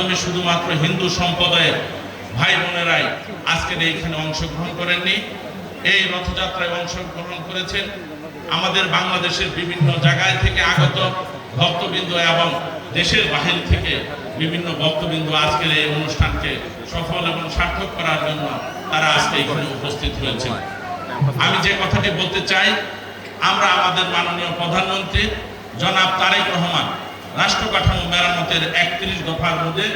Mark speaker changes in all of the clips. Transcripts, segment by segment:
Speaker 1: একদমই শুধুমাত্র হিন্দু সম্প্রদায়ের ভাই বোনেরাই আজকের এইখানে অংশগ্রহণ করেননি। এই রথযাত্রায় অংশগ্রহণ করেছেন আমাদের বাংলাদেশের বিভিন্ন জায়গায় থেকে আগত ভক্তবৃন্দ এবং দেশের বাহির থেকে বিভিন্ন ভক্তবৃন্দ আজকের এই অনুষ্ঠানকে সফল এবং সার্থক করার জন্য তারা আজকে এখানে উপস্থিত হয়েছে। আমি যে কথাটি বলতে চাই, আমরা আমাদের মাননীয় প্রধানমন্ত্রী জনাব তারেক রহমান রাষ্ট্র কাঠামো মেরামতের 31 দফার মধ্যে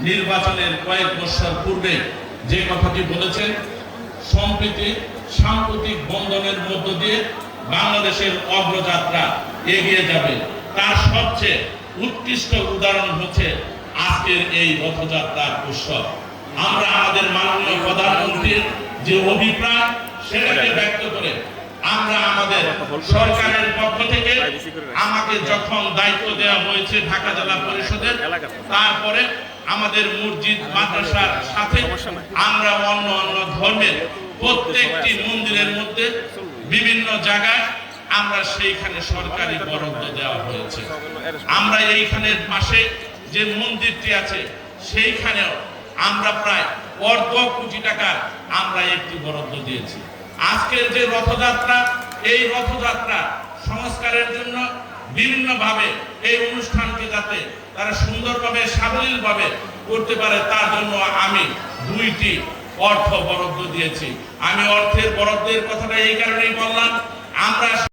Speaker 1: নির্বাচনের কয়েক বছর পূর্বে যে কথাটি বলেছেন, সম্প্রীতি সাম্প্রতিক বন্ধনের মধ্য দিয়ে বাংলাদেশের অগ্রযাত্রা এগিয়ে যাবে, তার সবচেয়ে উৎকৃষ্ট উদাহরণ হচ্ছে আজকের এই রথযাত্রার উৎসব। আমরা আমাদের মাননীয় প্রধানমন্ত্রীর যে অভিপ্রায় সেটাকে ব্যক্ত করে আমরা আমাদের সরকারের পক্ষ থেকে আমাকে যখন দায়িত্ব দেওয়া হয়েছে ঢাকা জেলা পরিষদের, তারপরে আমাদের মসজিদ মাদ্রাসার সাথে আমরা অন্য ধর্মের প্রত্যেকটি মন্দিরের মধ্যে বিভিন্ন জায়গায় আমরা সেইখানে সরকারি বরাদ্দ দেওয়া হয়েছে। আমরা এইখানে পাশে যে মন্দিরটি আছে সেইখানেও আমরা প্রায় 1.5 কোটি টাকা আমরা একটি বরাদ্দ দিয়েছি। আজকের যে রথযাত্রা, এই রথযাত্রা সংস্কারের জন্য বিভিন্নভাবে এই অনুষ্ঠানকে যাতে তারা সুন্দরভাবে সাবলীলভাবে করতে পারে তার জন্য আমি 2টি অর্থ বরাদ্দ দিয়েছি। আমি অর্থের বরাদ্দের কথাটা এই কারণেই বললাম, আমরা